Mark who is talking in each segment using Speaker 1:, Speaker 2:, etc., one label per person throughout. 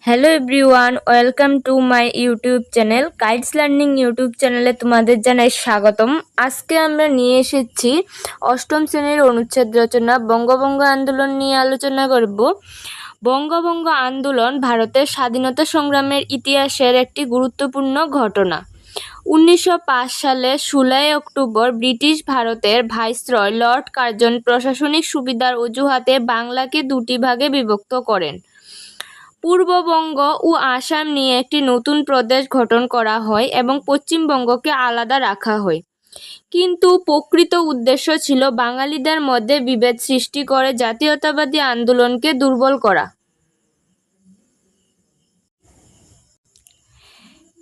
Speaker 1: Hello everyone, welcome to my YouTube channel kites learning YouTube চ্যানেলে তোমাদের জানাই স্বাগতম। আজকে আমরা নিয়ে এসেছি অষ্টম শ্রেণীর অনুচ্ছেদ রচনা বঙ্গভঙ্গ আন্দোলন নিয়ে আলোচনা করব। বঙ্গভঙ্গ আন্দোলন ভারতের স্বাধীনতা সংগ্রামের ইতিহাসের একটি গুরুত্বপূর্ণ ঘটনা। 1905 সালে 16 অক্টোবর ব্রিটিশ ভারতের ভাইসরয় লর্ড কার্জন প্রশাসনিক সুবিধার অজুহাতে বাংলাকে দুটি ভাগে বিভক্ত করেন। পূর্ববঙ্গ ও আসাম নিয়ে একটি নতুন প্রদেশ গঠন করা হয় এবং পশ্চিমবঙ্গকে আলাদা রাখা হয়। কিন্তু প্রকৃত উদ্দেশ্য ছিল বাঙালিদের মধ্যে বিভেদ সৃষ্টি করে জাতীয়তাবাদী আন্দোলনকে দুর্বল করা।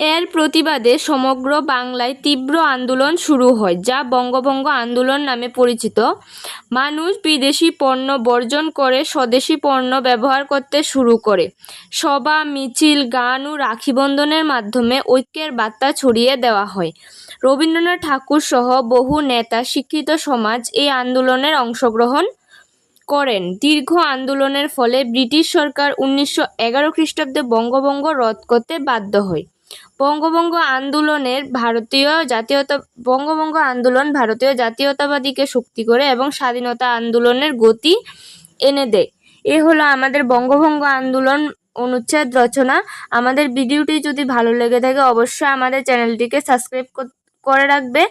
Speaker 1: এর প্রতিবাদে সমগ্র বাংলায় তীব্র আন্দোলন শুরু হয়, যা বঙ্গভঙ্গ আন্দোলন নামে পরিচিত। মানুষ বিদেশি পণ্য বর্জন করে স্বদেশি পণ্য ব্যবহার করতে শুরু করে। সভা, মিছিল, গান ও রাখি বন্ধনের মাধ্যমে ঐক্যের বার্তা ছড়িয়ে দেওয়া হয়। রবীন্দ্রনাথ ঠাকুর সহ বহু নেতা, শিক্ষিত সমাজ এই আন্দোলনের অংশগ্রহণ করেন। দীর্ঘ আন্দোলনের ফলে ব্রিটিশ সরকার 1911 খ্রিস্টাব্দে বঙ্গভঙ্গ রদ করতে বাধ্য হয়। বঙ্গভঙ্গ আন্দোলন ভারতীয় জাতীয়তাবাদীকে শক্তি করে এবং স্বাধীনতা আন্দোলনের গতি এনে দেয়। এ হলো আমাদের বঙ্গভঙ্গ আন্দোলন অনুচ্ছেদ রচনা। আমাদের ভিডিওটি যদি ভালো লেগে থাকে অবশ্যই আমাদের চ্যানেলটিকে সাবস্ক্রাইব করে রাখবে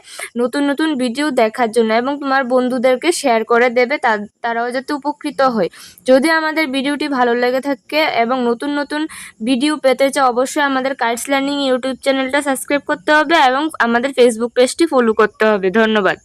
Speaker 1: নতুন নতুন ভিডিও দেখার জন্য, এবং তোমার বন্ধুদেরকে শেয়ার করে দেবে তারাও যাতে উপকৃত হয়। যদি আমাদের ভিডিওটি ভালো লেগে থাকে এবং নতুন নতুন ভিডিও পেতে চাও অবশ্যই আমাদের কাইটস লার্নিং ইউটিউব চ্যানেলটা সাবস্ক্রাইব করতে হবে এবং আমাদের ফেসবুক পেজটি ফলো করতে হবে। ধন্যবাদ।